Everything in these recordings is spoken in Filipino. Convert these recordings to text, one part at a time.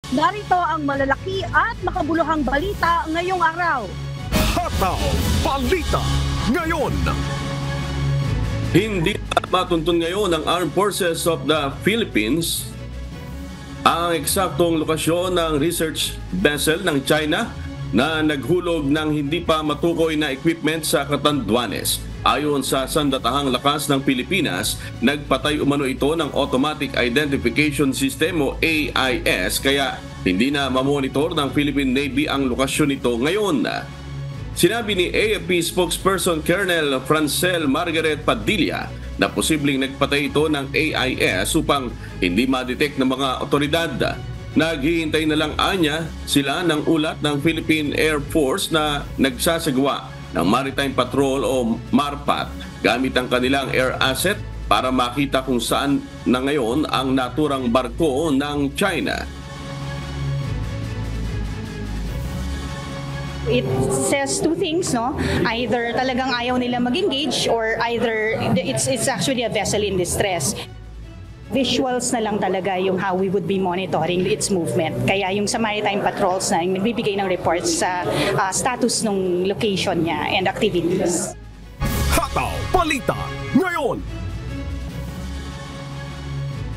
Narito ang malalaki at makabuluhang balita ngayong araw. Hataw Balita ngayon. Hindi matuntun ngayon ng Armed Forces of the Philippines ang eksaktong lokasyon ng research vessel ng China na naghulog ng hindi pa matukoy na equipment sa Catanduanes. Ayon sa Sandatahang Lakas ng Pilipinas, nagpatay umano ito ng Automatic Identification System o AIS kaya hindi na mamonitor ng Philippine Navy ang lokasyon nito ngayon. Sinabi ni AFP spokesperson Colonel Francel Margaret Padilla na posibleng nagpatay ito ng AIS upang hindi ma-detect ng mga otoridad. Naghihintay na lang anya sila ng ulat ng Philippine Air Force na nagsasagawa ng Maritime Patrol o MARPAT gamit ang kanilang air asset para makita kung saan na ngayon ang naturang barko ng China. It says two things, no? Either talagang ayaw nila mag-engage or either it's actually a vessel in distress. Visuals na lang talaga yung how we would be monitoring its movement. Kaya yung sa maritime patrols na nagbibigay ng reports sa status ng location niya and activities. Hataw Balita ngayon.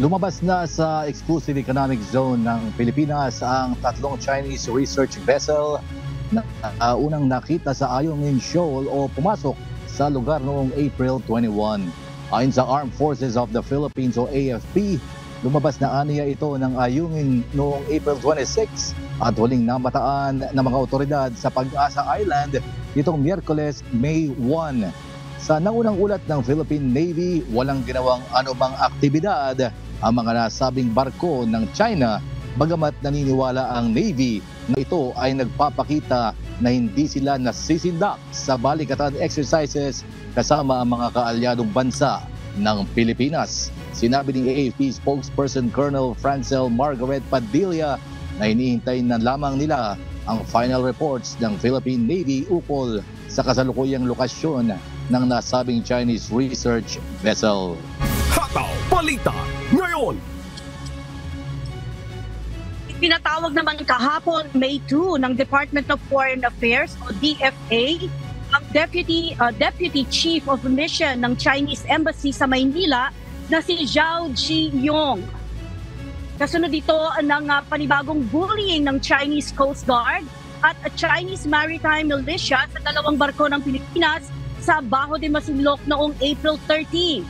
Lumabas na sa exclusive economic zone ng Pilipinas ang tatlong Chinese research vessel na unang nakita sa Ayungin Shoal o pumasok sa lugar noong April 21. Ayon sa Armed Forces of the Philippines o AFP, lumabas na aniya ito ng Ayungin noong April 26 at huling namataan ng mga otoridad sa Pag-asa Island nitong Miyerkules, May 1. Sa naunang ulat ng Philippine Navy, walang ginawang anumang aktibidad ang mga nasabing barko ng China, bagamat naniniwala ang Navy na ito ay nagpapakita na hindi sila nasisindak sa balikatan exercises kasama ang mga kaalyadong bansa ng Pilipinas. Sinabi ni AFP spokesperson Colonel Francel Margaret Padilla na hinihintay na lamang nila ang final reports ng Philippine Navy ukol sa kasalukuyang lokasyon ng nasabing Chinese research vessel. Hataw Balita ngayon. Pinatawag naman kahapon, May 2, ng Department of Foreign Affairs o DFA, ang Deputy Chief of Mission ng Chinese Embassy sa Maynila na si Zhao Ziyong. Kasunod dito ng panibagong bullying ng Chinese Coast Guard at Chinese Maritime Militia sa dalawang barko ng Pilipinas sa Bajo de Masinloc noong April 30.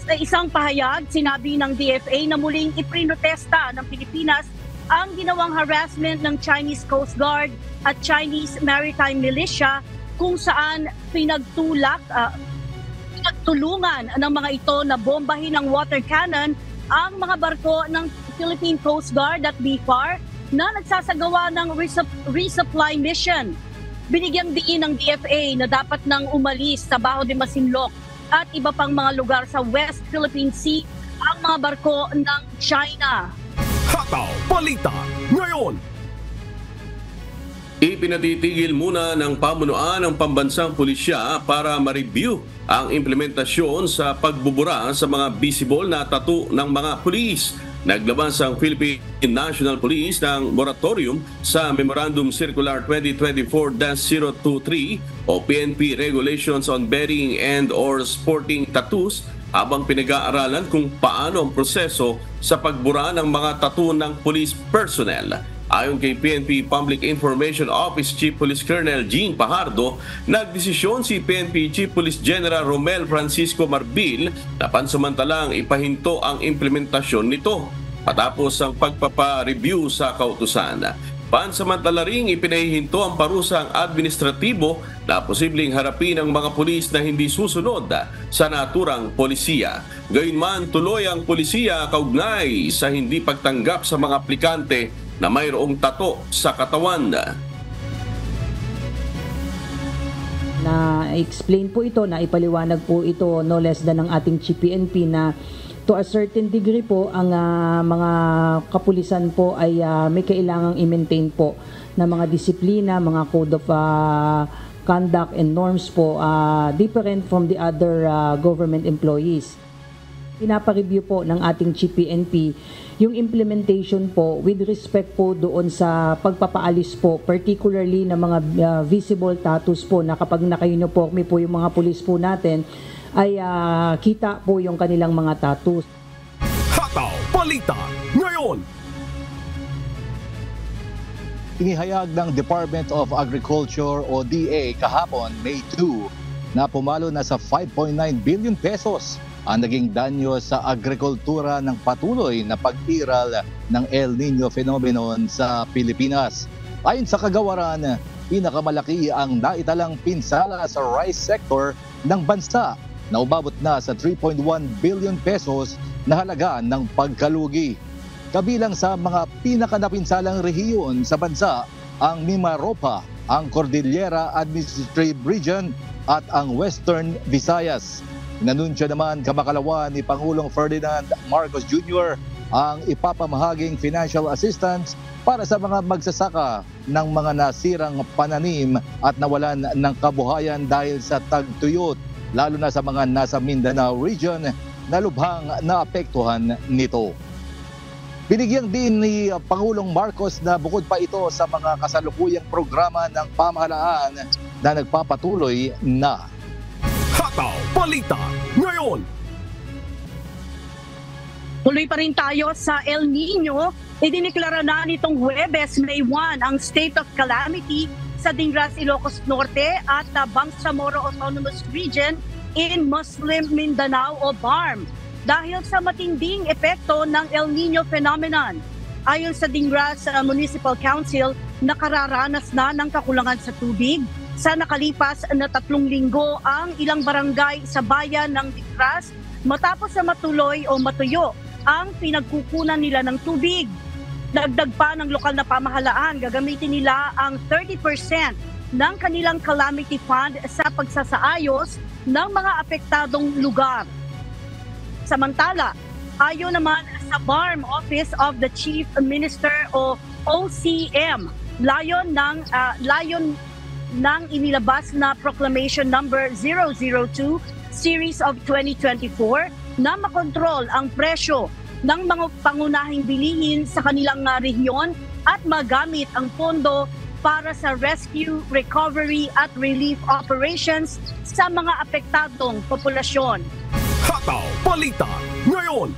Sa isang pahayag, sinabi ng DFA na muling iprinotesta ng Pilipinas ang ginawang harassment ng Chinese Coast Guard at Chinese Maritime Militia kung saan pinagtulungan ng mga ito na bombahin ng water cannon ang mga barko ng Philippine Coast Guard at BFAR na nagsasagawa ng resupply mission. Binigyang diin ng DFA na dapat nang umalis sa Bajo de Masinloc at iba pang mga lugar sa West Philippine Sea ang mga barko ng China. Hataw Balita ngayon. Ipinatitigil muna ng pamunuan ng pambansang pulisya para ma-review ang implementasyon sa pagbubura sa mga visible na tattoo ng mga pulis. Naglabas ang Philippine National Police ng moratorium sa Memorandum Circular 2024-023 o PNP Regulations on Bearing and or Sporting Tattoos habang pinag-aaralan kung paano ang proseso sa pagbura ng mga tattoo ng police personnel. Ayon kay PNP Public Information Office Chief Police Colonel Jean Pajardo, nagdesisyon si PNP Chief Police General Romel Francisco Marbil na pansamantalang ipahinto ang implementasyon nito patapos ang pagpapa-review sa kautusan. Pansamantala ring ipinahihinto ang parusang administratibo na posibleng harapin ng mga pulis na hindi susunod sa naturang polisiya. Gayunman, tuloy ang polisiya kaugnay sa hindi pagtanggap sa mga aplikante na mayroong tato sa katawan. Na-explain po ito, na ipaliwanag po ito no less than ng ating Chief PNP na to a certain degree po ang mga kapulisan po ay may kailangang i-maintain po na mga disiplina, mga code of conduct and norms po different from the other government employees. Pinapa-review po ng ating Chief PNP yung implementation po with respect po doon sa pagpapaalis po, particularly ng mga visible tattoos po na kapag naka-uniforme po yung mga pulis po natin, ay kita po yung kanilang mga tattoos. Hataw Balita ngayon. Inihayag ng Department of Agriculture o DA kahapon, May 2, na pumalo na sa 5.9 billion pesos ang naging danyo sa agrikultura ng patuloy na pag-iral ng El Nino phenomenon sa Pilipinas. Ayon sa kagawaran, pinakamalaki ang naitalang pinsala sa rice sector ng bansa na umabot na sa 3.1 billion pesos na halaga ng pagkalugi. Kabilang sa mga pinakanapinsalang rehiyon sa bansa ang Mimaropa, ang Cordillera Administrative Region at ang Western Visayas. Inanunsyo naman kamakalawa ni Pangulong Ferdinand Marcos Jr. ang ipapamahaging financial assistance para sa mga magsasaka ng mga nasirang pananim at nawalan ng kabuhayan dahil sa tagtuyot, lalo na sa mga nasa Mindanao region na lubhang naapektuhan nito. Binigyang din ni Pangulong Marcos na bukod pa ito sa mga kasalukuyang programa ng pamahalaan na nagpapatuloy na Hataw Balita ngayon. Tuloy pa rin tayo sa El Nino. Idineklara na nitong Huwebes, May 1 ang state of calamity sa Dingras, Ilocos Norte at Bangsamoro Autonomous Region in Muslim Mindanao o BARM dahil sa matinding epekto ng El Nino phenomenon. Ayon sa Dingras Municipal Council, nakararanas na ng kakulangan sa tubig. Sa nakalipas na 3 linggo ang ilang barangay sa bayan ng Dingras matapos na matuloy o matuyo ang pinagkukunan nila ng tubig. Dagdag pa ng lokal na pamahalaan, gagamitin nila ang 30% ng kanilang calamity fund sa pagsasaayos ng mga apektadong lugar. Samantala, ayon naman sa BARM Office of the Chief Minister o OCM, layon ng inilabas na Proclamation Number 002 Series of 2024 na makontrol ang presyo ng mga pangunahing bilihin sa kanilang rehiyon at magamit ang pondo para sa rescue, recovery at relief operations sa mga apektadong populasyon. Hataw Balita ngayon.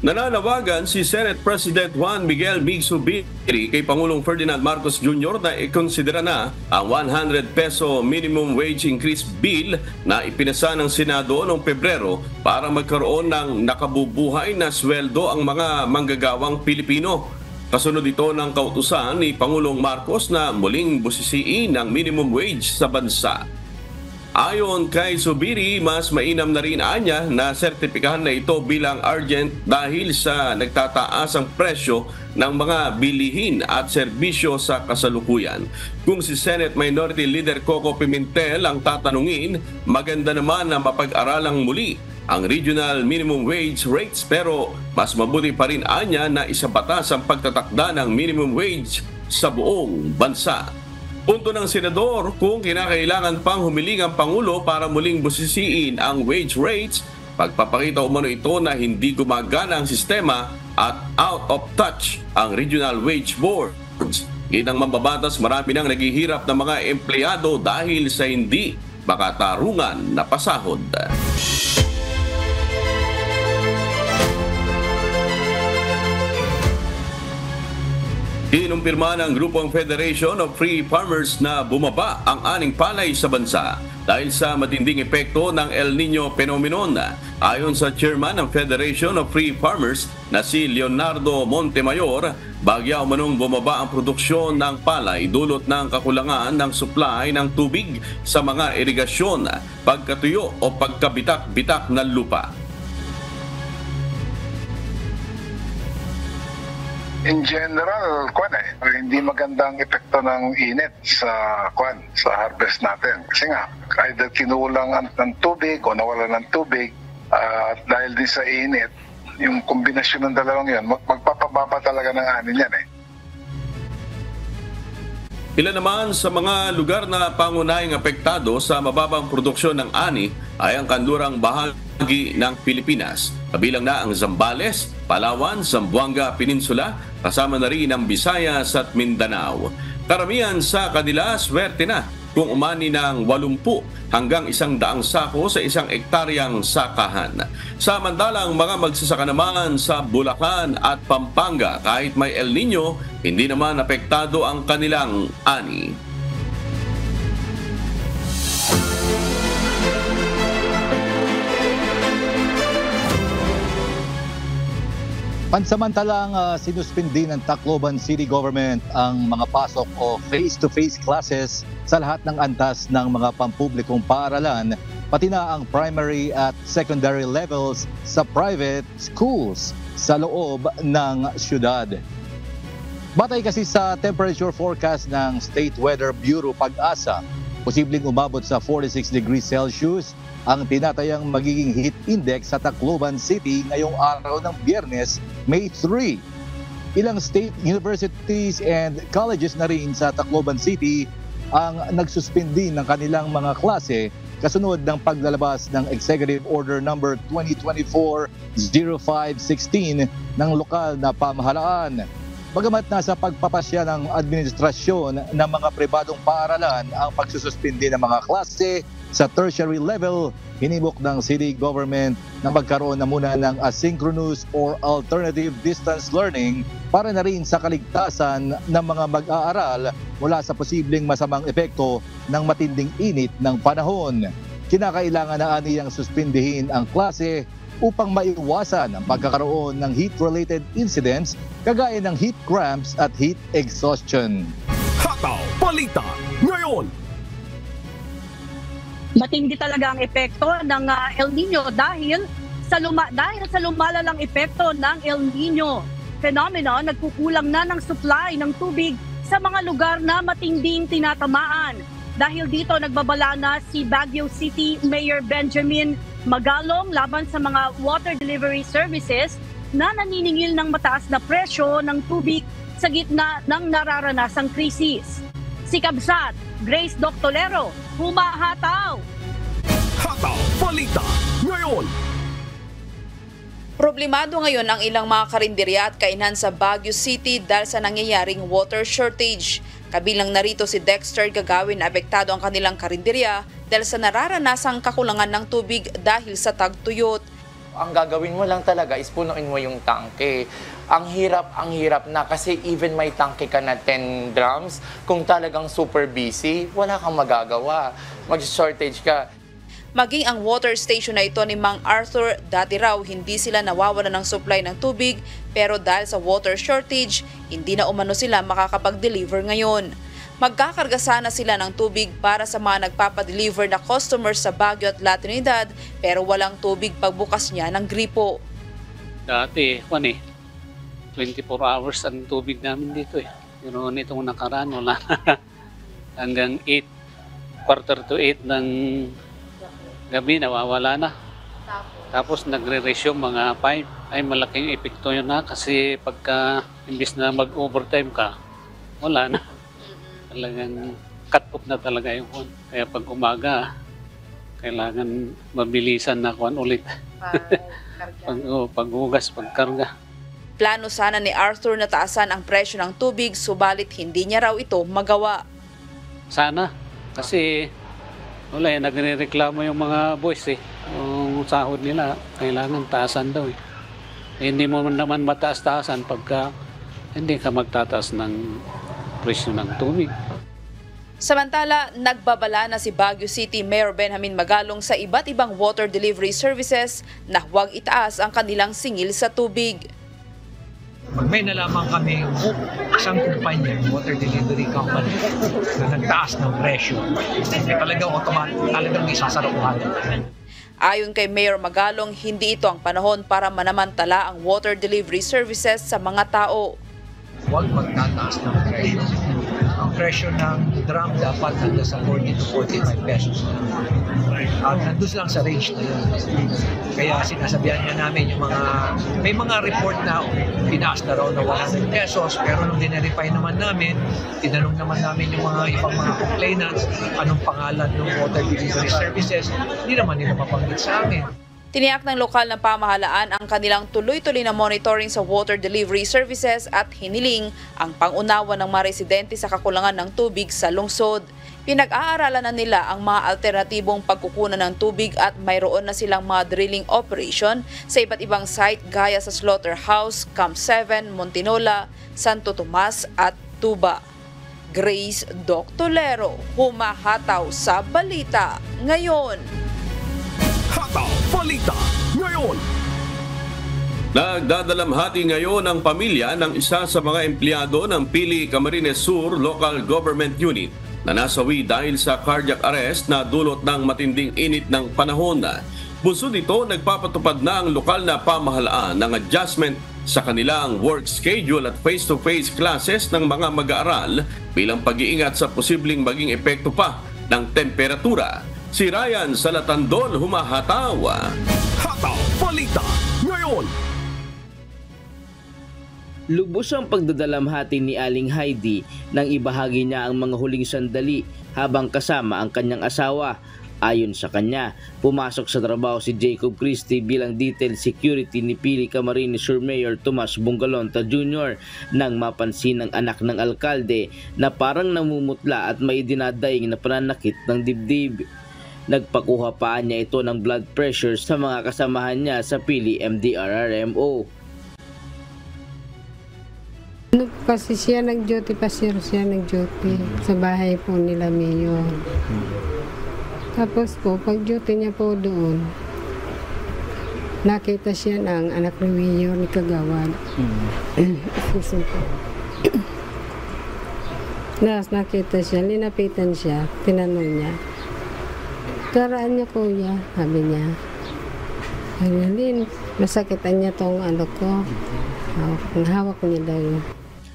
Nananawagan si Senate President Juan Miguel Mig Zubiri kay Pangulong Ferdinand Marcos Jr. na ikonsidera na ang 100 peso minimum wage increase bill na ipinasa ng Senado noong Pebrero para magkaroon ng nakabubuhay na sweldo ang mga manggagawang Pilipino. Kasunod ito ng kautusan ni Pangulong Marcos na muling busisiin ang minimum wage sa bansa. Ayon kay Zubiri, mas mainam na rin anya na sertipikahan na ito bilang urgent dahil sa nagtataas ang presyo ng mga bilihin at serbisyo sa kasalukuyan. Kung si Senate Minority Leader Coco Pimentel ang tatanungin, maganda naman na mapag-aralang muli ang regional minimum wage rates pero mas mabuti pa rin anya na isabatas ang pagtatakda ng minimum wage sa buong bansa. Punto ng senador, kung kinakailangan pang humiling ang Pangulo para muling busisiin ang wage rates, pagpapakita umano ito na hindi gumagana ang sistema at out of touch ang regional wage boards. Ginang mambabatas, marami nang naghihirap ng mga empleyado dahil sa hindi makatarungan na pasahod. Kinumpirma ng Grupong Federation of Free Farmers na bumaba ang aning palay sa bansa dahil sa matinding epekto ng El Nino phenomenon. Ayon sa chairman ng Federation of Free Farmers na si Leonardo Montemayor, bagya umanong bumaba ang produksyon ng palay dulot ng kakulangan ng supply ng tubig sa mga irigasyon, pagkatuyo o pagkabitak-bitak ng lupa. In general, hindi magandang epekto ng init sa harvest natin. Kasi nga, either kinulang ng tubig o nawalan ng tubig at dahil din sa init, yung kombinasyon ng dalawang yun, magpapababa talaga ng ani yan eh. Ilan naman sa mga lugar na pangunahing apektado sa mababang produksyon ng ani ay ang kanlurang bahagi ng Pilipinas. Kabilang na ang Zambales, Palawan, Zamboanga Peninsula, kasama na rin ang Visayas at Mindanao. Karamihan sa kanila swerte na kung umani ng 80 hanggang 100 sako sa 1 ektaryang sakahan. Samantalang mga magsasaka naman sa Bulacan at Pampanga, kahit may El Nino, hindi naman apektado ang kanilang ani. Pansamantalang sinuspindi ng Tacloban City Government ang mga pasok o face-to-face classes sa lahat ng antas ng mga pampublikong paaralan, pati na ang primary at secondary levels sa private schools sa loob ng syudad. Batay kasi sa temperature forecast ng State Weather Bureau Pag-asa, posibleng umabot sa 46 degrees Celsius ang tinatayang magiging heat index sa Tacloban City ngayong araw ng Biyernes, May 3. Ilang state universities and colleges na rin sa Tacloban City ang nagsuspindi ng kanilang mga klase kasunod ng paglalabas ng Executive Order No. 2024-0516 ng lokal na pamahalaan. Bagamat nasa pagpapasya ng administrasyon ng mga pribadong paaralan ang pagsususpindi ng mga klase sa tertiary level, hinimok ng city government na magkaroon na muna ng asynchronous or alternative distance learning para na rin sa kaligtasan ng mga mag-aaral mula sa posibleng masamang epekto ng matinding init ng panahon. Kinakailangan na aniyang suspindihin ang klase upang maiwasan ang pagkakaroon ng heat-related incidents kagaya ng heat cramps at heat exhaustion. Hataw Balita ngayon. Matindi talaga ang epekto ng El Nino dahil sa lumalalang epekto ng El Nino phenomenon, nagkukulang na ng supply ng tubig sa mga lugar na matinding tinatamaan. Dahil dito nagbabala na si Baguio City Mayor Benjamin Magalong laban sa mga water delivery services na naniningil ng mataas na presyo ng tubig sa gitna ng nararanasang krisis. Si Kabsat, Grace Doctolero, humahataw! Hataw Balita ngayon. Problemado ngayon ang ilang mga karinderya at kainan sa Baguio City dahil sa nangyayaring water shortage. Kabilang narito si Dexter Gagawin na apektado ang kanilang karinderya dahil sa nararanasang kakulangan ng tubig dahil sa tagtuyot. Ang gagawin mo lang talaga is punuin mo yung tangke. Ang hirap na kasi even may tangke ka na 10 drums, kung talagang super busy, wala kang magagawa. Mag-shortage ka. Maging ang water station na ito ni Mang Arthur, dati raw hindi sila nawawalan ng supply ng tubig pero dahil sa water shortage, hindi na umano sila makakapag-deliver ngayon. Magkakarga sana sila ng tubig para sa mga nagpapadeliver na customers sa Baguio at La Trinidad pero walang tubig pagbukas niya ng gripo. Dati, 24 hours ang tubig namin dito eh. Pero nitong nakaraan, wala hanggang 8:45 ng gabi nawawala na. Tapos nagre-resume mga 5. Ay malaking epekto yun na kasi pagka imbis na mag-overtime ka, wala na. Talagang cut off na talaga yung phone. Kaya pag umaga, kailangan mabilisan na kuhan ulit. Paghugas, pagkarga. Plano sana ni Arthur na taasan ang presyo ng tubig subalit hindi niya raw ito magawa. Sana, kasi wala eh, nagre-reklamo yung mga boys eh. Yung sahod nila, kailangan taasan daw eh. Hindi mo naman mataas-taasan pagka hindi ka magtataas ng presyo ng tubig. Samantala, nagbabala na si Baguio City Mayor Benjamin Magalong sa iba't ibang water delivery services na huwag itaas ang kanilang singil sa tubig. Pag may nalaman kami isang kumpanya, water delivery company, na nagtaas ng presyo, talagang isasarapuhan. Ayon kay Mayor Magalong, hindi ito ang panahon para manamantala ang water delivery services sa mga tao. Huwag magtataas ng presyo. Ang presyo ng drum dapat nandun sa 40 to 45 pesos. Nandun lang sa range na yun. Kaya sinasabihan niya namin yung may mga report na pinaas na raw na 100 pesos pero nung dinerify naman namin, tinanong naman namin yung mga ibang mga complainants anong pangalan ng water delivery services, hindi naman nila mapanggit sa amin. Tiniyak ng lokal na pamahalaan ang kanilang tuloy-tuloy na monitoring sa water delivery services at hiniling ang pangunawa ng mga residente sa kakulangan ng tubig sa lungsod. Pinag-aaralan na nila ang mga alternatibong pagkukunan ng tubig at mayroon na silang mga drilling operation sa iba't ibang site gaya sa Slaughterhouse, Camp 7, Montinola, Santo Tomas at Tuba. Grace Doctolero, humahataw sa balita ngayon. Hataw Balita ngayon. Nagdadalamhati ngayon ang pamilya ng isa sa mga empleyado ng Pili Camarines Sur Local Government Unit na nasawi dahil sa cardiac arrest na dulot ng matinding init ng panahon. Bunsod nito, nagpapatupad na ang lokal na pamahalaan ng adjustment sa kanilang work schedule at face-to-face classes ng mga mag-aaral bilang pag-iingat sa posibleng maging epekto pa ng temperatura. Si Ryan Salatandol humahataw. Hataw Balita ngayon. Lubos ang pagdadalamhati ni Aling Heidi nang ibahagi niya ang mga huling sandali habang kasama ang kanyang asawa. Ayon sa kanya, pumasok sa trabaho si Jacob Christie bilang detail security ni Pili Camarines Sur Mayor Tomas Bungalonta Jr. nang mapansin ng anak ng alkalde na parang namumutla at may dinadaing na pananakit ng dibdib. Nagpakuha pa niya ito ng blood pressure sa mga kasamahan niya sa Pili MDRRMO. Kasi siya nag-duty pa siya nag-duty sa bahay po nila Mayor. Tapos po, pag-duty niya po doon, nakita siya ng anak ni Mayor ni Kagawad. Nakita siya, linapitan siya, tinanong niya. Karaan niya kuya, sabi niya. Ayun, masakitan niya tong ano ko. Hawak niya daw yun.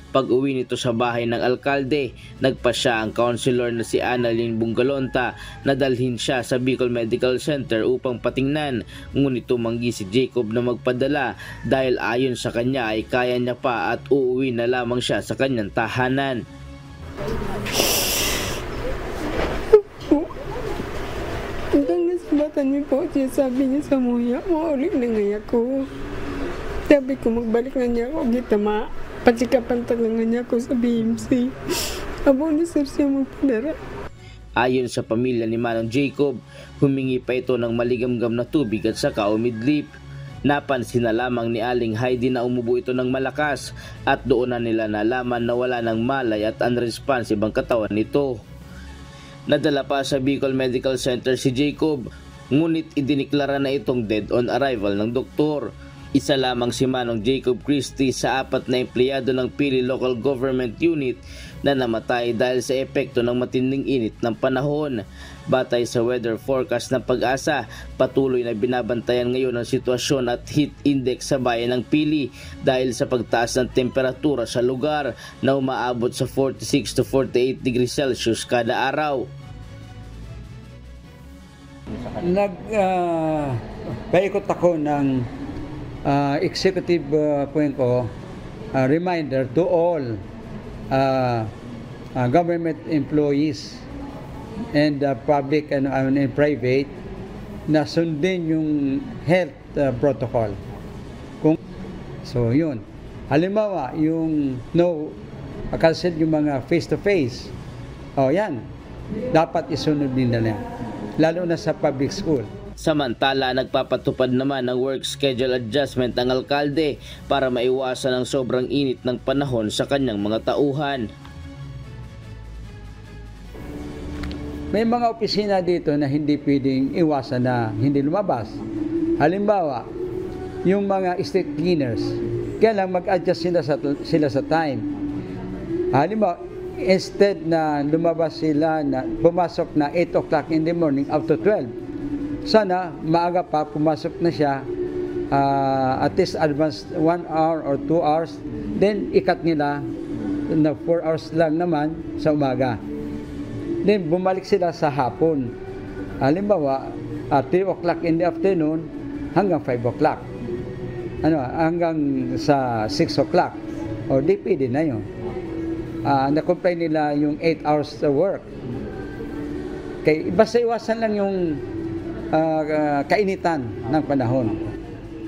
Pag-uwi nito sa bahay ng alkalde, nagpasya ang councilor na si Annalyn Bungalonta na dalhin siya sa Bicol Medical Center upang patingnan. Ngunit tumanggi si Jacob na magpadala dahil ayon sa kanya ay kaya niya pa at uuwi na lamang siya sa kanyang tahanan. Hanggang nasubatan niyo po siya, sabi niya sa muya, maulit na ngaya ko. Sabi ko magbalik na niya ako, gitama. Patsikapan talaga niya ako sa BMC. Abo na sir siya magpadara. Ayon sa pamilya ni Manong Jacob, humingi pa ito ng maligamgam na tubig at saka umidlip. Napansin na lamang ni Aling Heidi na umubo ito ng malakas at doon na nila nalaman na wala ng malay at unresponsive ang katawan nito. Nadala pa sa Bicol Medical Center si Jacob, ngunit idiniklara na itong dead on arrival ng doktor. Isa lamang si Manong Jacob Christie sa 4 na empleyado ng Pili Local Government Unit na namatay dahil sa epekto ng matinding init ng panahon. Batay sa weather forecast ng Pag-asa, patuloy na binabantayan ngayon ang sitwasyon at heat index sa bayan ng Pili dahil sa pagtaas ng temperatura sa lugar na umaabot sa 46 to 48 degrees Celsius kada araw. Paikot ako ng executive reminder to all government employees and public and private na sundin yung health protocol. So yun. Halimbawa, yung cancel yung mga face-to-face. Yan. Dapat isunod din nila. Lalo na sa public school. Samantala, nagpapatupad naman ng work schedule adjustment ang alkalde para maiwasan ang sobrang init ng panahon sa kanyang mga tauhan. May mga opisina dito na hindi pwedeng iwasan na hindi lumabas. Halimbawa, yung mga street cleaners, kaya lang mag-adjust sila sa time. Halimbawa, instead na lumabas sila, na pumasok na 8 o'clock in the morning up to 12, sana maaga pa pumasok na siya, at least advance 1 hour or 2 hours, then ikat nila na 4 hours lang naman sa umaga. Then bumalik sila sa hapon. Halimbawa, 3 o'clock in the afternoon hanggang 5 o'clock. Hanggang sa 6 o'clock. O depende na yun. Na-comply nila yung 8 hours work. Basta iwasan lang yung kainitan ng panahon.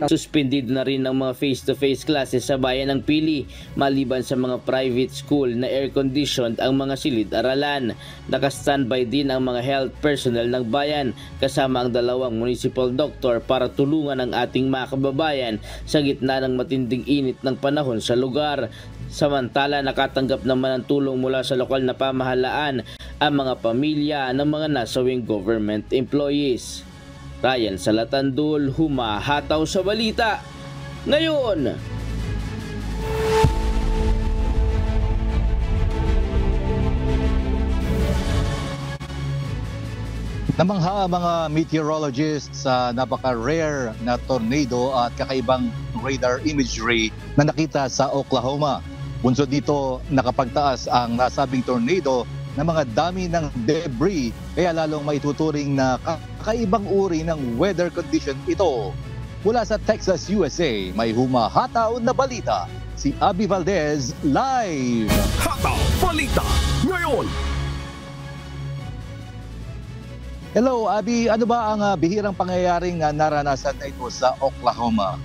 Suspended na rin ang mga face-to-face classes sa bayan ng Pili maliban sa mga private school na air-conditioned ang mga silid-aralan. Naka-standby din ang mga health personnel ng bayan kasama ang 2 municipal doctor para tulungan ang ating mga kababayan sa gitna ng matinding init ng panahon sa lugar. Samantala, nakatanggap naman ng tulong mula sa lokal na pamahalaan ang mga pamilya ng mga nasawing government employees. Ryan Salatandul, humahataw sa balita ngayon. Namangha mga meteorologists sa napaka-rare na tornado at kakaibang radar imagery na nakita sa Oklahoma. Bunsod dito, nakapagtaas ang nasabing tornado ng mga dami ng debris kaya lalong maituturing na kakaibang uri ng weather condition ito. Mula sa Texas, USA, may humahataw na balita. Si Abby Valdez, live! Hataw Balita ngayon! Hello, Abby. Ano ba ang bihirang pangyayaring naranasan na ito sa Oklahoma?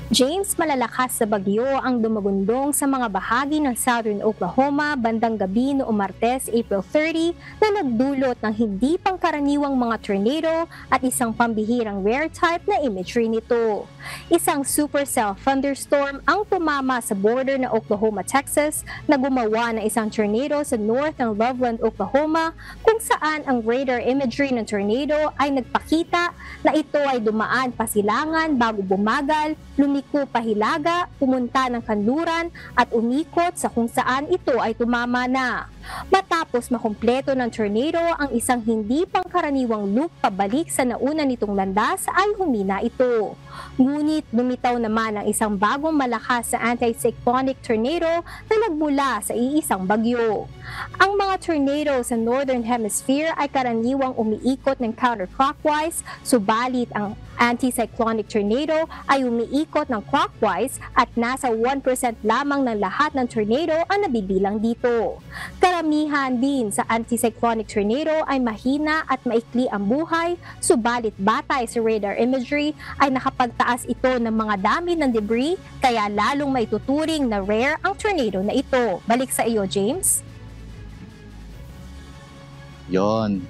James, malalakas sa bagyo ang dumagundong sa mga bahagi ng Southern Oklahoma bandang gabi noong Martes, April 30 na nagdulot ng hindi pangkaraniwang mga tornado at isang pambihirang rare type na imagery nito. Isang supercell thunderstorm ang tumama sa border ng Oklahoma, Texas na gumawa ng isang tornado sa north ng Loveland, Oklahoma kung saan ang radar imagery ng tornado ay nagpakita na ito ay dumaan pasilangan bago bumagal, lumiko pahilaga, pumunta ng kanluran at umikot sa kung saan ito ay tumama na. Matapos makumpleto ng tornado ang isang hindi pangkaraniwang loop pabalik sa nauna nitong landas ay humina ito. Ngunit lumitaw naman ang isang bagong malakas sa anticyclonic tornado na nagmula sa iisang bagyo. Ang mga tornado sa Northern Hemisphere ay karaniwang umiikot ng counterclockwise, subalit ang anticyclonic tornado ay umiikot ng clockwise at nasa 1% lamang ng lahat ng tornado ang nabibilang dito. Karamihan din sa anticyclonic tornado ay mahina at maikli ang buhay, subalit batay sa radar imagery ay nakapagtaas ito ng mga dami ng debris kaya lalong maituturing na rare ang tornado na ito. Balik sa iyo, James. Yon.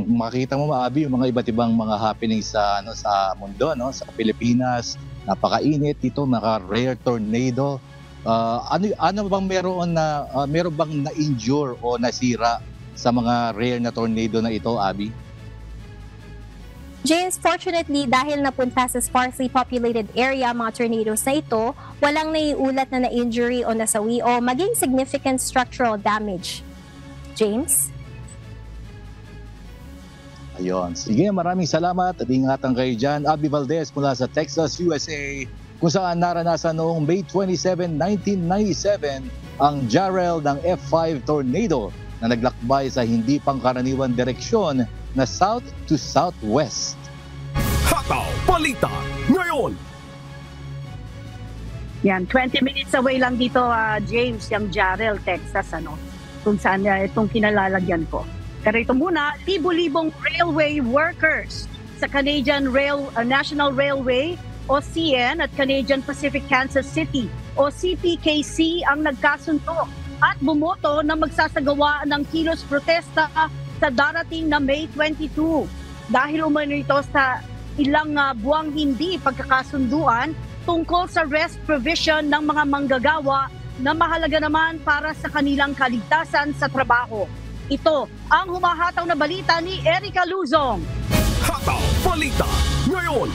Makikita mo, Maabi, yung mga iba't ibang mga happenings sa sa mundo, sa Pilipinas. Napakainit dito, mga rare tornado. Ano bang meron bang na-injure o nasira sa mga rare na tornado na ito, Abby? James, fortunately, dahil napunta sa sparsely populated area mga tornadoes na ito, walang naiulat na na-injury o nasawi o maging significant structural damage. James? Ayun. Sige, maraming salamat at ingatan kayo dyan. Abby Valdez mula sa Texas, USA, kung saan naranasan noong May 27, 1997 ang Jarrell ng F5 tornado na naglakbay sa hindi pangkaraniwan direksyon na south to southwest. Hataw Balita ngayon! Yan, 20 minutes away lang dito, James, yung Jarrell, Texas, kung saan itong kinalalagyan ko. Pero ito muna, libo-libong railway workers sa Canadian National Railway o CN at Canadian Pacific Kansas City o CPKC ang nagkasundo at bumoto na magsasagawa ng kilos protesta sa darating na May 22. Dahil umano ito sa ilang buwang hindi pagkakasunduan tungkol sa rest provision ng mga manggagawa na mahalaga naman para sa kanilang kaligtasan sa trabaho. Ito ang humahataw na balita ni Erica Luzong. Hataw Balita ngayon!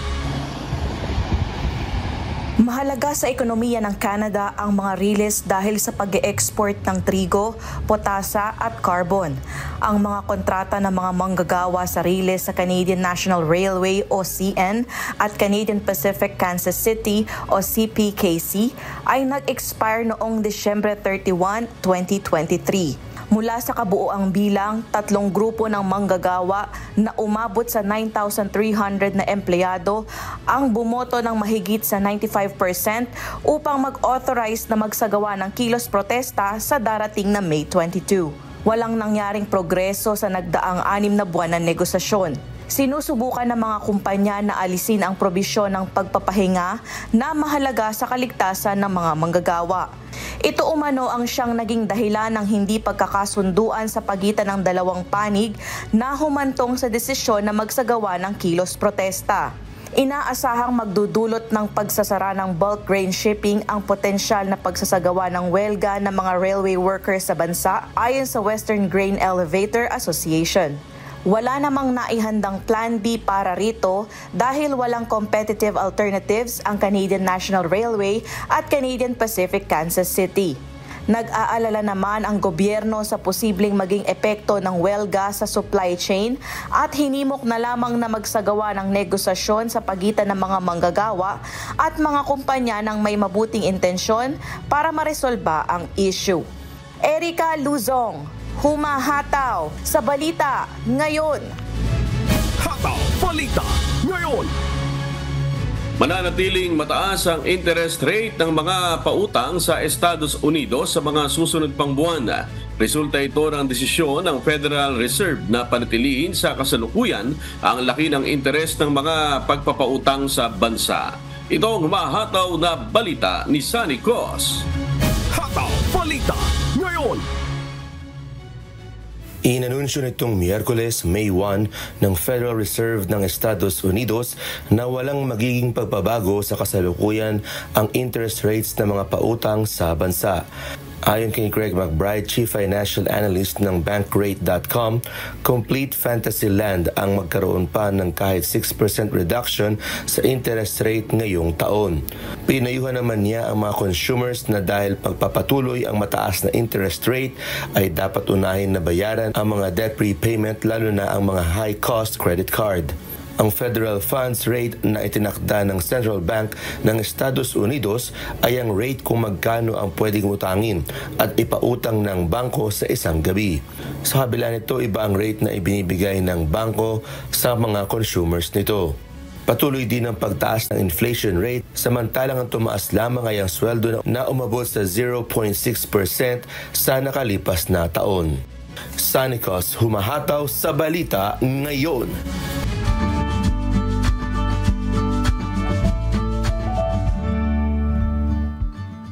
Mahalaga sa ekonomiya ng Canada ang mga riles dahil sa pag-e-export ng trigo, potasa at carbon. Ang mga kontrata ng mga manggagawa sa riles sa Canadian National Railway o CN at Canadian Pacific Kansas City o CPKC ay nag-expire noong Disyembre 31, 2023. Mula sa kabuoang bilang, 3 grupo ng manggagawa na umabot sa 9,300 na empleyado ang bumoto ng mahigit sa 95% upang mag-authorize na magsagawa ng kilos protesta sa darating na May 22. Walang nangyaring progreso sa nagdaang 6 na buwan ng negosasyon. Sinusubukan ng mga kumpanya na alisin ang probisyon ng pagpapahinga na mahalaga sa kaligtasan ng mga manggagawa. Ito umano ang siyang naging dahilan ng hindi pagkakasunduan sa pagitan ng dalawang panig na humantong sa desisyon na magsagawa ng kilos protesta. Inaasahang magdudulot ng pagsasara ng bulk grain shipping ang potensyal na pagsasagawa ng welga ng mga railway workers sa bansa ayon sa Western Grain Elevator Association. Wala namang naihandang Plan B para rito dahil walang competitive alternatives ang Canadian National Railway at Canadian Pacific Kansas City. Nag-aalala naman ang gobyerno sa posibleng maging epekto ng welga sa supply chain at hinimok na lamang na magsagawa ng negosasyon sa pagitan ng mga manggagawa at mga kumpanya ng may mabuting intensyon para maresolba ang issue. Erica Luzong, humahataw sa Balita Ngayon. Hataw Balita Ngayon. Mananatiling mataas ang interest rate ng mga pautang sa Estados Unidos sa mga susunod pang buwan. Resulta ito ng desisyon ng Federal Reserve na panatilihin sa kasalukuyan ang laki ng interest ng mga pagpapautang sa bansa. Ito ang humahataw na balita ni Sunny Cos. Hataw Balita Ngayon. Inanunsyo nitong Miyerkules, May 1 ng Federal Reserve ng Estados Unidos na walang magiging pagbabago sa kasalukuyan ang interest rates ng mga pautang sa bansa. Ayon kay Greg McBride, Chief Financial Analyst ng Bankrate.com, complete fantasy land ang magkaroon pa ng kahit 6% reduction sa interest rate ngayong taon. Pinayuhan naman niya ang mga consumers na dahil pagpapatuloy ang mataas na interest rate ay dapat unahin na bayaran ang mga debt prepayment lalo na ang mga high-cost credit card. Ang federal funds rate na itinakda ng Central Bank ng Estados Unidos ay ang rate kung magkano ang pwedeng utangin at ipautang ng bangko sa isang gabi. Sa kabila nito, iba ang rate na ibinibigay ng bangko sa mga consumers nito. Patuloy din ang pagtaas ng inflation rate samantalang ang tumaas lamang ay ang sweldo na umabot sa 0.6% sa nakalipas na taon. Sunny Cos, humahataw sa Balita Ngayon.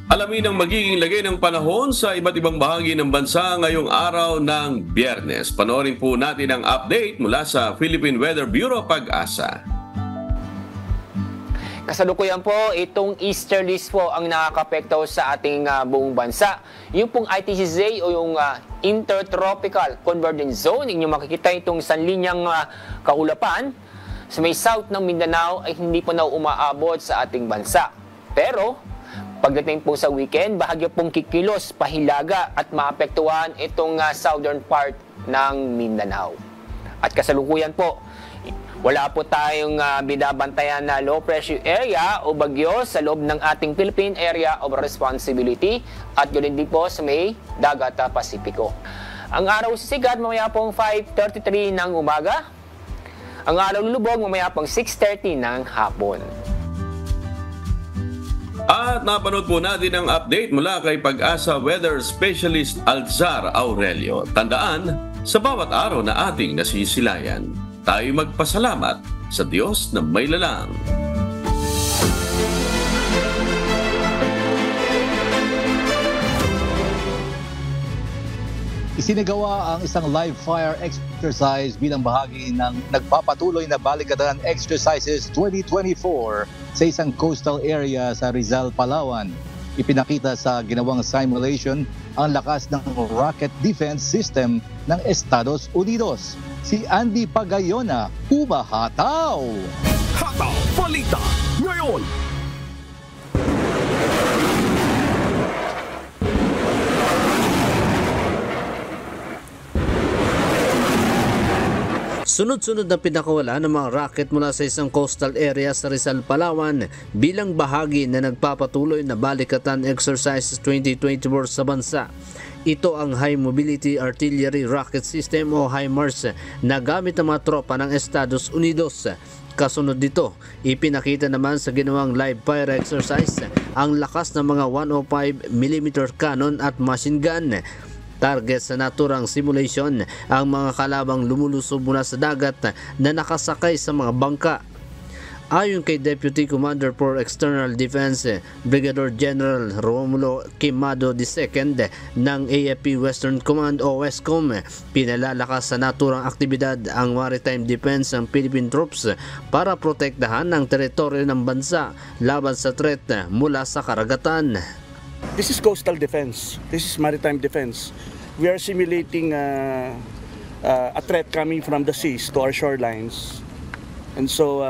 Alamin ang magiging lagay ng panahon sa iba't ibang bahagi ng bansa ngayong araw ng Biyernes. Panoorin po natin ang update mula sa Philippine Weather Bureau Pag-asa. Kasalukuyan po, itong easterlies po ang nakakapekto sa ating buong bansa. Yung pong ITCZ o yung Intertropical Convergence Zone, inyong makikita itong sanlinyang kaulapan sa may south ng Mindanao ay hindi po na umaabot sa ating bansa. Pero pagdating po sa weekend, bahagya pong kikilos, pahilaga at maapektuhan itong southern part ng Mindanao. At kasalukuyan po, wala po tayong binabantayan na low pressure area o bagyo sa loob ng ating Philippine Area of Responsibility at yun din po sa may Dagat Pasipiko. Ang araw sisigat mamaya pong 5:33 ng umaga. Ang araw lulubog mamaya pong 6:30 ng hapon. At napanood po natin ang update mula kay Pag-asa Weather Specialist Alzar Aurelio. Tandaan, sa bawat araw na ating nasisilayan, tayo magpasalamat sa Diyos na may lalang. Isinagawa ang isang live fire exercise bilang bahagi ng nagpapatuloy na Balikatan Exercises 2024 sa isang coastal area sa Rizal, Palawan. Ipinakita sa ginawang simulation ang lakas ng rocket defense system ng Estados Unidos. Si Andy Pagayona, humahataw! Hataw Balita Ngayon! Sunod-sunod na pinakawala ng mga rocket mula sa isang coastal area sa Rizal, Palawan bilang bahagi na nagpapatuloy na Balikatan Exercises 2024 sa bansa. Ito ang High Mobility Artillery Rocket System o HIMARS na gamit ng mga tropa ng Estados Unidos. Kasunod dito, ipinakita naman sa ginawang live fire exercise ang lakas ng mga 105mm cannon at machine gun. Target sa naturang simulation ang mga kalabang lumulusob mula sa dagat na nakasakay sa mga bangka. Ayon kay Deputy Commander for External Defense, Brigadier General Romulo Quimado II ng AFP Western Command o WESCOM, pinalalakas sa naturang aktibidad ang maritime defense ng Philippine troops para protektahan ang teritoryo ng bansa laban sa threat mula sa karagatan. This is coastal defense. This is maritime defense. We are simulating a threat coming from the seas to our shorelines. And so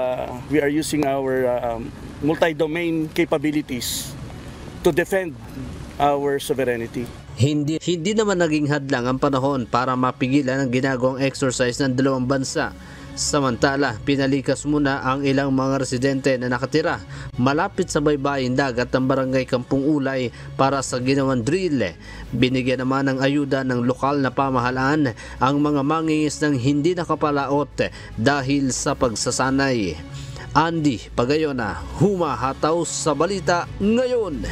we are using our multi-domain capabilities to defend our sovereignty. Hindi naman naging hadlang ang panahon para mapigilan ang ginagawang exercise ng dalawang bansa. Samantala, pinalikas muna ang ilang mga residente na nakatira malapit sa baybaying dagat ng barangay Kampung Ulay para sa ginawang drill. Binigyan naman ng ayuda ng lokal na pamahalaan ang mga mangingis ng hindi nakapalaot dahil sa pagsasanay. Andy Pagayona, humahataw sa balita ngayon.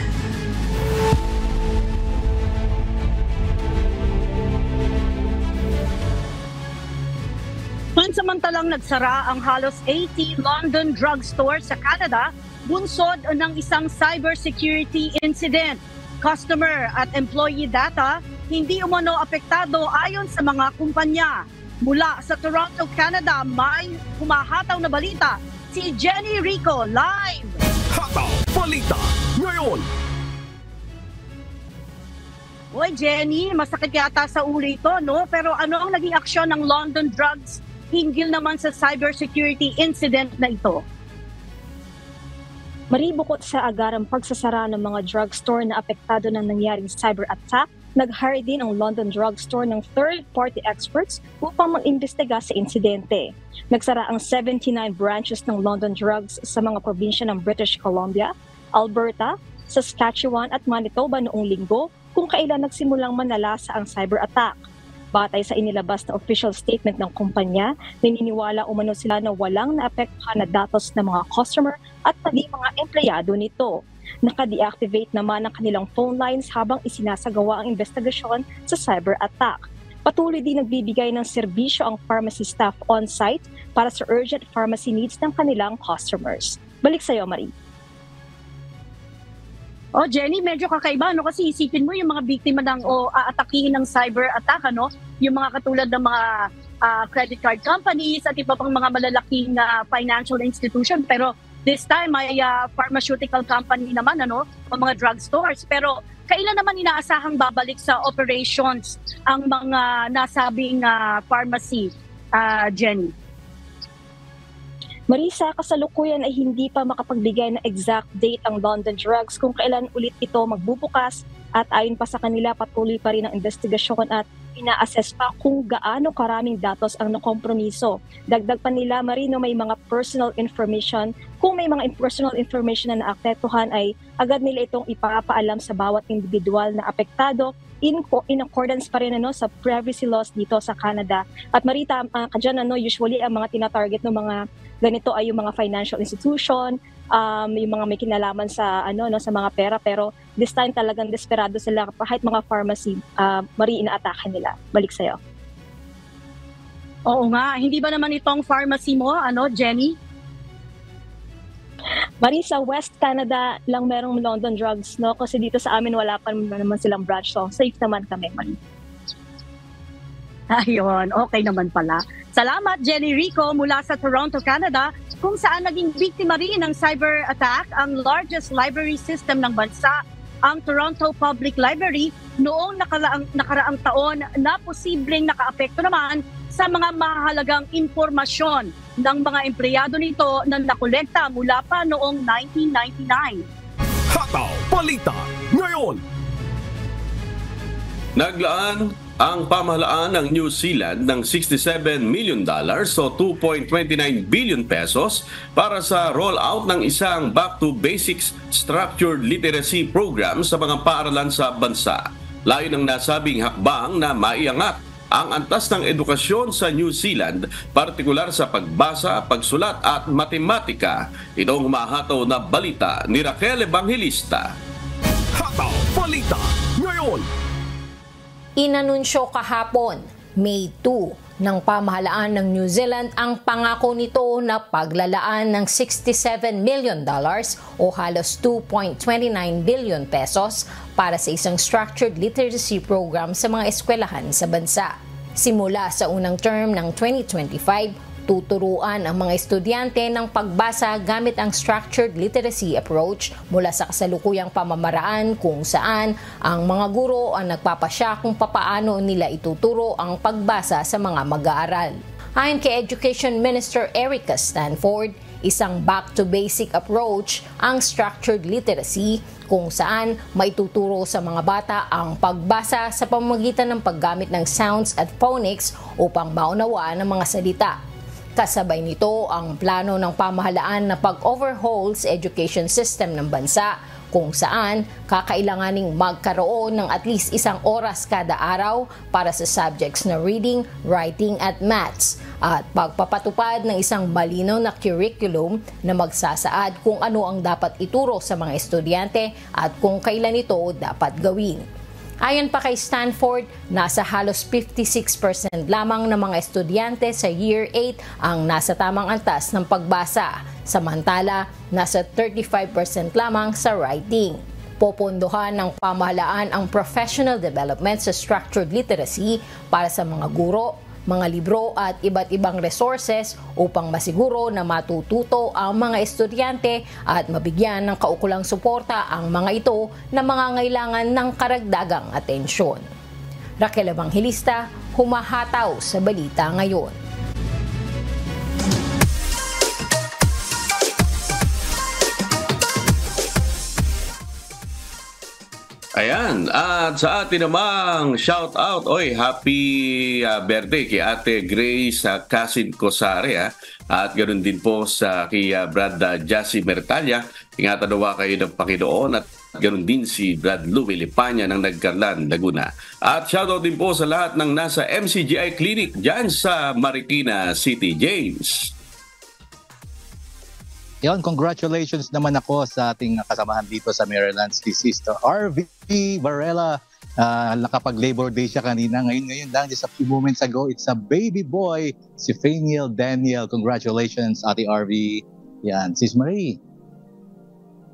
Pansamantalang nagsara ang halos 80 London drugstore sa Canada, bunsod ng isang cybersecurity incident. Customer at employee data hindi umano apektado ayon sa mga kumpanya. Mula sa Toronto, Canada, may humahataw na balita si Jenny Rico live. Hataw Balita ngayon. Oy Jenny, masakit yata sa ulo ito, no? Pero ano ang naging aksyon ng London Drugs hinggil naman sa cybersecurity incident na ito? Maribukot sa agarang pagsasara ng mga drugstore na apektado ng nangyaring cyber attack, nag-hire din ang London Drugstore ng third-party experts upang mag-imbestiga sa insidente. Nagsara ang 79 branches ng London Drugs sa mga probinsya ng British Columbia, Alberta, Saskatchewan at Manitoba noong linggo kung kailan nagsimulang manalasa ang cyber attack. Batay sa inilabas na official statement ng kumpanya, naniniwala umano sila na walang naapektuhan na datos ng mga customer at pati mga empleyado nito. Naka-deactivate naman ang kanilang phone lines habang isinasagawa ang investigasyon sa cyber attack. Patuloy din nagbibigay ng serbisyo ang pharmacy staff on-site para sa urgent pharmacy needs ng kanilang customers. Balik sa iyo, Marie. Oh, Jenny, medyo kakaiba, no? Kasi isipin mo yung mga biktima ng aatakihin ng cyber attack, ano? Yung mga katulad ng mga credit card companies at iba pang mga malalaking financial institution. Pero this time, may pharmaceutical company naman, ano? O mga drugstores. Pero kailan naman inaasahang babalik sa operations ang mga nasabing pharmacy, Jenny? Marisa, kasalukuyan ay hindi pa makapagbigay ng exact date ang London Drugs kung kailan ulit ito magbubukas at ayon pa sa kanila patuloy pa rin ang investigasyon at ina-assess pa kung gaano karaming datos ang nakompromiso. Dagdag pa nila, Marino, may mga personal information. Kung may mga personal information na naapektuhan ay agad nila itong ipapaalam sa bawat individual na apektado in accordance pa rin sa privacy laws dito sa Canada. At Marita, kadyan, usually ang mga tinatarget ng mga ganito ay yung mga financial institution, yung mga may kinalaman sa sa mga pera, pero this time talagang desperado sila kahit mga pharmacy, inaatakan nila. Balik sa'yo. Oo nga, hindi ba naman itong pharmacy mo, Jenny? Marisa, West Canada lang merong London Drugs, no? Kasi dito sa amin wala pa naman silang branch, so safe naman kami, Marisa. Ayun, okay naman pala. Salamat, Jenny Rico, mula sa Toronto, Canada, kung saan naging biktima rin ng cyber attack ang largest library system ng bansa, ang Toronto Public Library, noong nakaraang taon na posibleng nakaapekto naman sa mga mahalagang impormasyon ng mga empleyado nito na nakolekta mula pa noong 1999. Hataw Balita ngayon. Naglaan ang pamahalaan ng New Zealand ng $67 million o 2.29 billion pesos para sa rollout ng isang Back to Basics Structured Literacy Program sa mga paaralan sa bansa. Layo ng nasabing hakbang na maiangat ang antas ng edukasyon sa New Zealand, partikular sa pagbasa, pagsulat at matematika. Ito ang humahataw na balita ni Raquel Evangelista. Hataw Balita ngayon. Inanunsyo kahapon, May 2, ng pamahalaan ng New Zealand ang pangako nito na paglalaan ng $67 million o halos 2.29 billion pesos para sa isang structured literacy program sa mga eskwelahan sa bansa. Simula sa unang term ng 2025, tuturuan ang mga estudyante ng pagbasa gamit ang structured literacy approach mula sa kasalukuyang pamamaraan kung saan ang mga guro ang nagpapasya kung papaano nila ituturo ang pagbasa sa mga mag-aaral. Ayon kay Education Minister Erica Stanford, isang back-to-basic approach ang structured literacy kung saan maituturo sa mga bata ang pagbasa sa pamamagitan ng paggamit ng sounds at phonics upang maunawaan ang mga salita. Kasabay nito ang plano ng pamahalaan na pag-overhaul sa education system ng bansa kung saan kakailanganing magkaroon ng at least 1 oras kada araw para sa subjects na reading, writing at maths at pagpapatupad ng isang malinaw na curriculum na magsasaad kung ano ang dapat ituro sa mga estudyante at kung kailan ito dapat gawin. Ayon pa kay Stanford, nasa halos 56% lamang ng mga estudyante sa Year 8 ang nasa tamang antas ng pagbasa, samantala nasa 35% lamang sa writing. Popondohan ng pamahalaan ang professional development sa structured literacy para sa mga guro, mga libro at iba't ibang resources upang masiguro na matututo ang mga estudyante at mabigyan ng kaukulang suporta ang mga ito na mangangailangan ng karagdagang atensyon. Raquel Evangelista, humahataw sa balita ngayon. Ayan, at sa atin namang shout out, happy birthday kay Ate Grace Casin Cosare at ganoon din po sa kay Brad Jassy Mertalia. Ingatan daw kayo ng Panginoon at ganoon din si Brad Louie Lipanya ng Nagcarlan, Laguna. At shout out din po sa lahat ng nasa MCGI Clinic dyan sa Marikina City, James. Yon, congratulations naman ako sa ating kasamahan dito sa Maryland, si Sister RV Varela. Nakapag-Labor Day siya kanina. Ngayon lang, just a few moments ago, it's a baby boy, si Faniel Daniel. Congratulations, Ate RV. Yan, Sis Marie.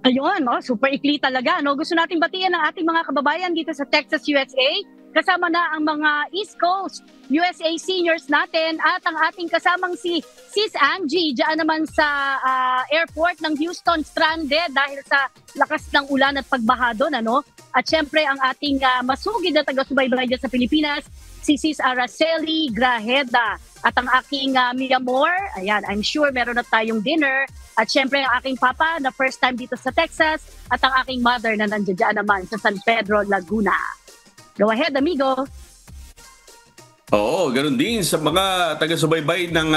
Ayun, super ikli talaga. Gusto natin batiin ang ating mga kababayan dito sa Texas, USA. Kasama na ang mga East Coast USA seniors natin at ang ating kasamang si Sis Angie diyan naman sa airport ng Houston, stranded dahil sa lakas ng ulan at pagbaha doon, At syempre ang ating masugid na taga-subaybay dyan sa Pilipinas, si Sis Araceli Grajeda. At ang aking Mia Moore, ayan, I'm sure meron na tayong dinner. At syempre ang aking papa na first time dito sa Texas at ang aking mother na nandiyan naman sa San Pedro, Laguna. Go ahead, amigo. Oo, ganoon din sa mga taga-subaybay ng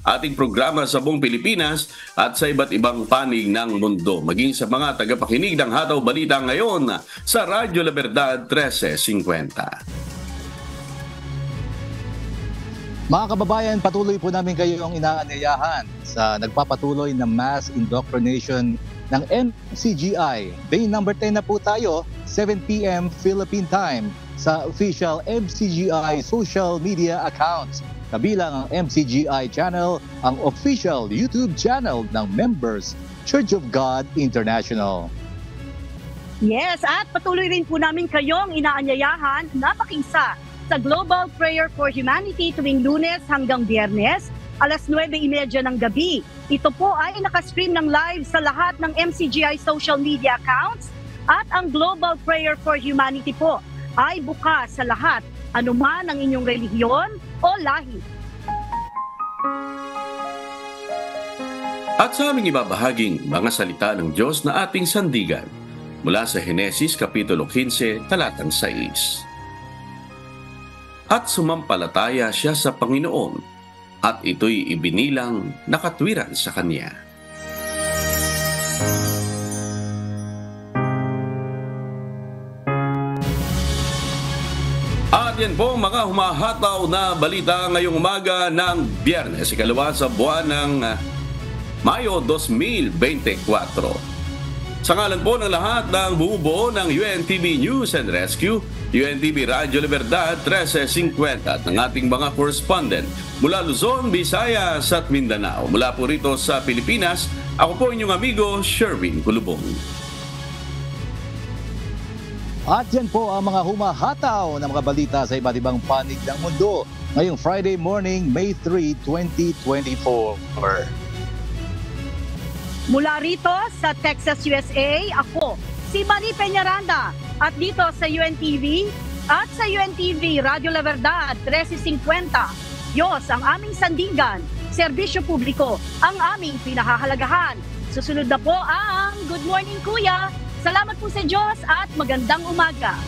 ating programa sa buong Pilipinas at sa iba't ibang panig ng mundo. Maging sa mga tagapakinig ng Hataw Balita ngayon sa Radyo La Verdad 1350. Mga kababayan, patuloy po namin kayong inaanyayahan sa nagpapatuloy na mass indoctrination ng MCGI. Day number 10 na po tayo, 7 p.m. Philippine Time sa official MCGI social media accounts. Kabilang ang MCGI channel, ang official YouTube channel ng members Church of God International. Yes, at patuloy rin po namin kayong inaanyayahan na makingsa sa Global Prayer for Humanity tuwing Lunes hanggang Biyernes, alas 9:30 ng gabi. Ito po ay nakastream ng live sa lahat ng MCGI social media accounts at ang Global Prayer for Humanity po ay bukas sa lahat, anuman ang inyong relihiyon o lahi. At sa aming ibabahaging mga salita ng Diyos na ating sandigan mula sa Henesis Kapitulo 15, talatang 6. At sumampalataya siya sa Panginoon at ito'y ibinilang na katwiran sa kanya. At yan po mga humahataw na balita ngayong umaga ng Biyernes, ikalawa sa buwan ng Mayo 2024. Sa ngalan po ng lahat ng bumubuo ng UNTV News and Rescue, UNTV Radyo Libertad 1350 at ng ating mga correspondent mula Luzon, Visayas at Mindanao. Mula po rito sa Pilipinas, ako po inyong amigo Sherwin Kulubong. At yan po ang mga humahataw na mga balita sa iba't ibang panig ng mundo ngayong Friday morning, May 3, 2024. Mula rito sa Texas, USA, ako si Manny Peñaranda at dito sa UNTV at sa UNTV Radio La Verdad 1350. Diyos ang aming sandingan, serbisyo publiko ang aming pinahahalagahan. Susunod na po ang Good Morning Kuya. Salamat po sa Diyos at magandang umaga.